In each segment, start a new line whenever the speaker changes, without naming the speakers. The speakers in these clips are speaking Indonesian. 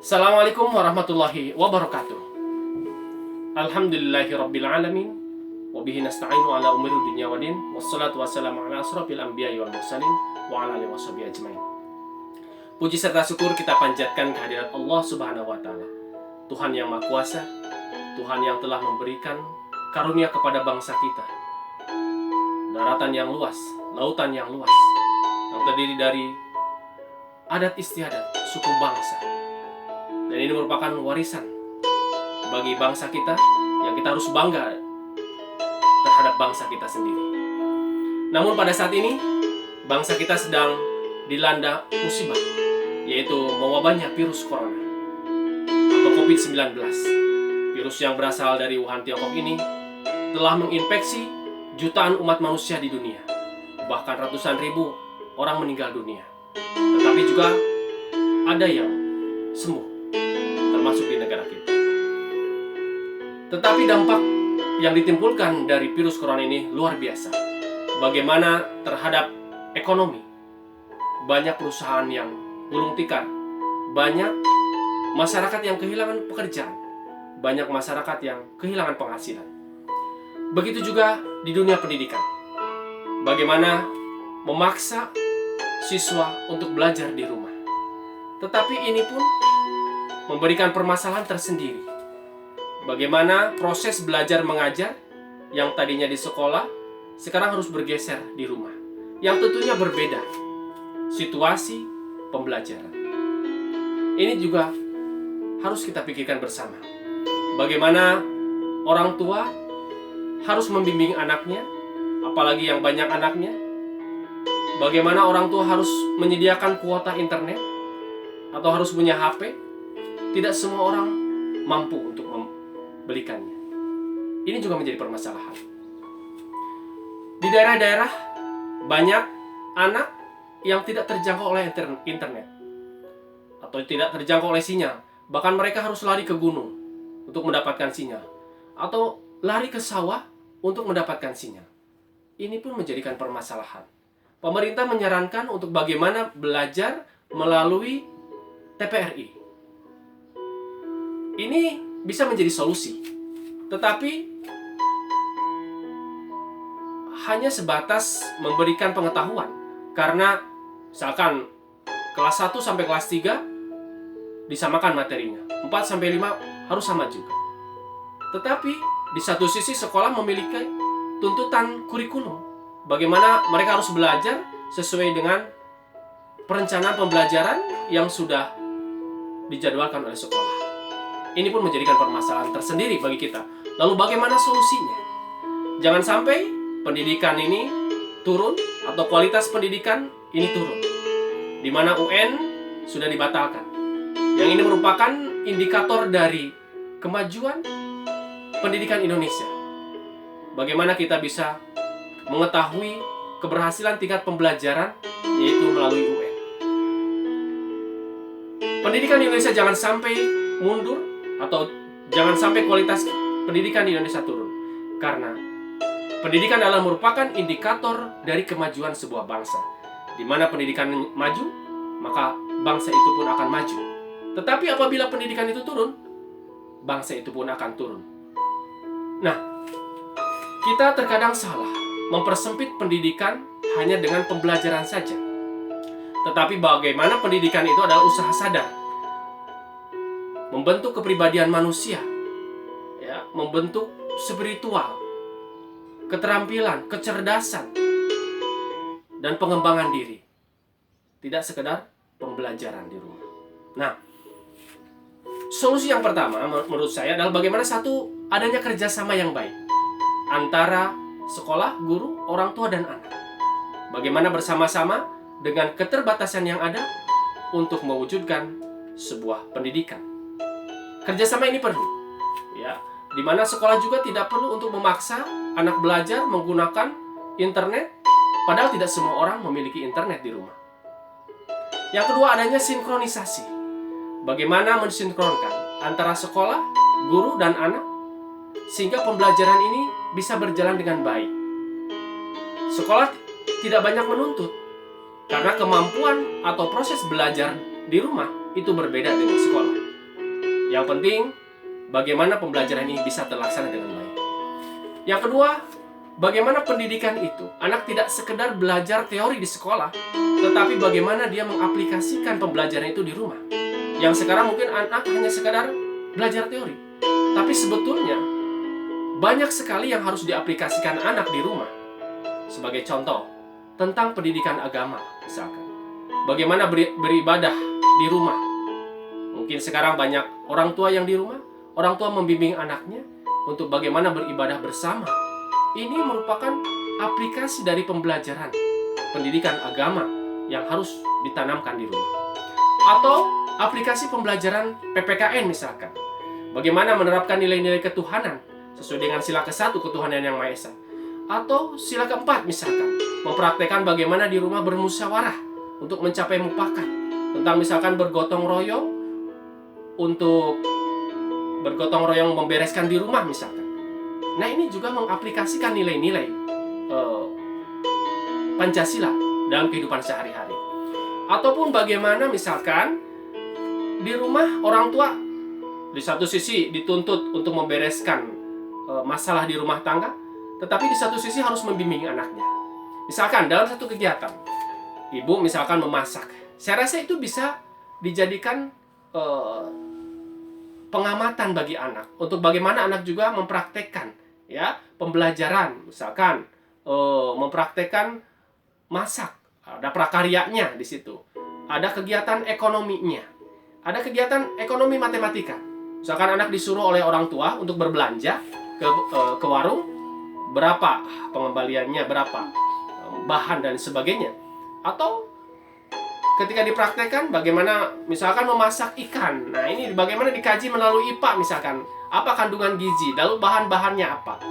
Assalamualaikum warahmatullahi wabarakatuh. Alhamdulillahirrabbilalamin. Wabihi nasta'inu ala umuri dunya wadin. Wassalatu wassalamu ala asrafil anbiya'i wal mursalin wa ala alihi washabihi ajmain. Puji serta syukur kita panjatkan kehadirat Allah Subhanahu wa taala, Tuhan yang Maha Kuasa, Tuhan yang telah memberikan karunia kepada bangsa kita. Daratan yang luas, lautan yang luas, yang terdiri dari adat istiadat suku bangsa. Dan ini merupakan warisan bagi bangsa kita yang kita harus bangga terhadap bangsa kita sendiri. Namun pada saat ini, bangsa kita sedang dilanda musibah, yaitu mewabahnya virus corona atau COVID-19. Virus yang berasal dari Wuhan, Tiongkok ini telah menginfeksi jutaan umat manusia di dunia. Bahkan ratusan ribu orang meninggal dunia. Tetapi juga ada yang sembuh, termasuk di negara kita. Tetapi dampak yang ditimbulkan dari virus corona ini luar biasa. Bagaimana terhadap ekonomi? Banyak perusahaan yang gulung tikar, banyak masyarakat yang kehilangan pekerjaan, banyak masyarakat yang kehilangan penghasilan. Begitu juga di dunia pendidikan. Bagaimana memaksa siswa untuk belajar di rumah. Tetapi ini pun memberikan permasalahan tersendiri. Bagaimana proses belajar mengajar yang tadinya di sekolah sekarang harus bergeser di rumah. Yang tentunya berbeda situasi pembelajaran. Ini juga harus kita pikirkan bersama. Bagaimana orang tua harus membimbing anaknya, apalagi yang banyak anaknya. Bagaimana orang tua harus menyediakan kuota internet atau harus punya HP. Tidak semua orang mampu untuk membelikannya. Ini juga menjadi permasalahan. Di daerah-daerah banyak anak yang tidak terjangkau oleh internet atau tidak terjangkau oleh sinyal. Bahkan mereka harus lari ke gunung untuk mendapatkan sinyal atau lari ke sawah untuk mendapatkan sinyal. Ini pun menjadikan permasalahan. Pemerintah menyarankan untuk bagaimana belajar melalui TPRI. Ini bisa menjadi solusi, tetapi hanya sebatas memberikan pengetahuan. Karena misalkan kelas 1 sampai kelas 3 disamakan materinya, 4 sampai 5 harus sama juga. Tetapi di satu sisi sekolah memiliki tuntutan kurikulum. Bagaimana mereka harus belajar sesuai dengan perencanaan pembelajaran yang sudah dijadwalkan oleh sekolah. Ini pun menjadikan permasalahan tersendiri bagi kita. Lalu bagaimana solusinya? Jangan sampai pendidikan ini turun atau kualitas pendidikan ini turun. Di mana UN sudah dibatalkan. Yang ini merupakan indikator dari kemajuan pendidikan Indonesia. Bagaimana kita bisa mengetahui keberhasilan tingkat pembelajaran, yaitu melalui UN. Pendidikan di Indonesia jangan sampai mundur atau jangan sampai kualitas pendidikan di Indonesia turun. Karena pendidikan adalah merupakan indikator dari kemajuan sebuah bangsa. Di mana pendidikan maju, maka bangsa itu pun akan maju. Tetapi apabila pendidikan itu turun, bangsa itu pun akan turun. Nah, kita terkadang salah mempersempit pendidikan hanya dengan pembelajaran saja. Tetapi bagaimana pendidikan itu adalah usaha sadar, membentuk kepribadian manusia, ya, membentuk spiritual, keterampilan, kecerdasan, dan pengembangan diri. Tidak sekedar pembelajaran di rumah. Nah, solusi yang pertama menurut saya adalah bagaimana adanya kerjasama yang baik antara sekolah, guru, orang tua, dan anak. Bagaimana bersama-sama dengan keterbatasan yang ada untuk mewujudkan sebuah pendidikan. Kerjasama ini perlu, ya, di mana sekolah juga tidak perlu untuk memaksa anak belajar menggunakan internet, padahal tidak semua orang memiliki internet di rumah. Yang kedua, adanya sinkronisasi. Bagaimana mensinkronkan antara sekolah, guru, dan anak sehingga pembelajaran ini bisa berjalan dengan baik. Sekolah tidak banyak menuntut karena kemampuan atau proses belajar di rumah itu berbeda dengan sekolah. Yang penting, bagaimana pembelajaran ini bisa terlaksana dengan baik. Yang kedua, bagaimana pendidikan itu. Anak tidak sekedar belajar teori di sekolah, tetapi bagaimana dia mengaplikasikan pembelajaran itu di rumah. Yang sekarang mungkin anak hanya sekedar belajar teori, tapi sebetulnya banyak sekali yang harus diaplikasikan anak di rumah. Sebagai contoh, tentang pendidikan agama misalkan. Bagaimana beribadah di rumah. Mungkin sekarang banyak orang tua yang di rumah, orang tua membimbing anaknya untuk bagaimana beribadah bersama. Ini merupakan aplikasi dari pembelajaran pendidikan agama yang harus ditanamkan di rumah. Atau aplikasi pembelajaran PPKN misalkan. Bagaimana menerapkan nilai-nilai ketuhanan sesuai dengan sila ke-1 ketuhanan yang Maha Esa. Atau sila ke-4 misalkan, mempraktekkan bagaimana di rumah bermusyawarah untuk mencapai mufakat. Tentang misalkan bergotong royong untuk bergotong royong membereskan di rumah misalkan. Nah, ini juga mengaplikasikan nilai-nilai Pancasila dalam kehidupan sehari-hari. Ataupun bagaimana misalkan di rumah orang tua di satu sisi dituntut untuk membereskan masalah di rumah tangga, tetapi di satu sisi harus membimbing anaknya. Misalkan dalam satu kegiatan, ibu misalkan memasak. Saya rasa itu bisa dijadikan pengamatan bagi anak untuk bagaimana anak juga mempraktekkan ya pembelajaran, misalkan mempraktekkan masak, ada prakaryanya di situ, ada kegiatan ekonominya, ada kegiatan ekonomi matematika. Misalkan anak disuruh oleh orang tua untuk berbelanja ke warung, berapa pengembaliannya, berapa bahan dan sebagainya. Atau ketika dipraktekkan bagaimana misalkan memasak ikan. Nah, ini bagaimana dikaji melalui IPA misalkan. Apa kandungan gizi, lalu bahan-bahannya apa.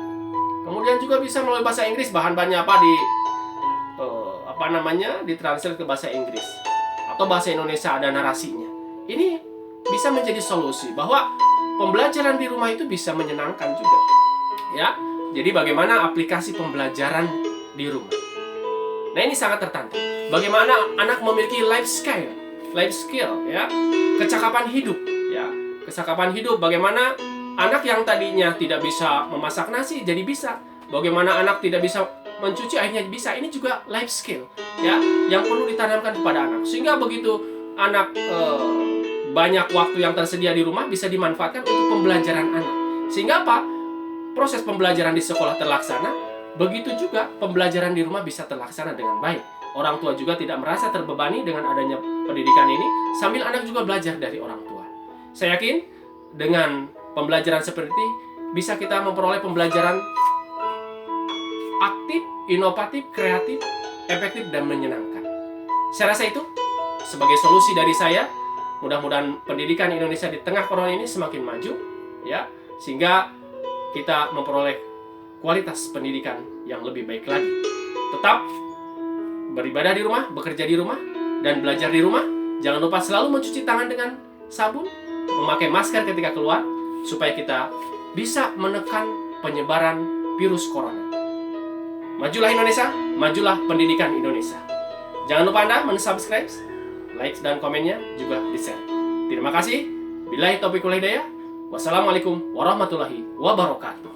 Kemudian juga bisa melalui bahasa Inggris, bahan-bahannya apa ditranslate ke bahasa Inggris. Atau bahasa Indonesia ada narasinya. Ini bisa menjadi solusi bahwa pembelajaran di rumah itu bisa menyenangkan juga. Ya. Jadi bagaimana aplikasi pembelajaran di rumah. Nah, ini sangat tertantang. Bagaimana anak memiliki life skill, ya, kecakapan hidup, ya, kecakapan hidup. Bagaimana anak yang tadinya tidak bisa memasak nasi jadi bisa. Bagaimana anak tidak bisa mencuci akhirnya bisa. Ini juga life skill, ya, yang perlu ditanamkan kepada anak. Sehingga begitu anak banyak waktu yang tersedia di rumah bisa dimanfaatkan untuk pembelajaran anak. Sehingga apa? Proses pembelajaran di sekolah terlaksana. Begitu juga pembelajaran di rumah bisa terlaksana dengan baik. Orang tua juga tidak merasa terbebani dengan adanya pendidikan ini, sambil anak juga belajar dari orang tua. Saya yakin dengan pembelajaran seperti ini bisa kita memperoleh pembelajaran aktif, inovatif, kreatif, efektif, dan menyenangkan. Saya rasa itu sebagai solusi dari saya. Mudah-mudahan pendidikan Indonesia di tengah corona ini semakin maju, ya, sehingga kita memperoleh kualitas pendidikan yang lebih baik lagi. Tetap beribadah di rumah, bekerja di rumah, dan belajar di rumah. Jangan lupa selalu mencuci tangan dengan sabun, memakai masker ketika keluar, supaya kita bisa menekan penyebaran virus corona. Majulah Indonesia, majulah pendidikan Indonesia. Jangan lupa Anda men-subscribe, like dan komennya juga di-share. Terima kasih. Billahi taufiq wal hidayah. Wassalamualaikum warahmatullahi wabarakatuh.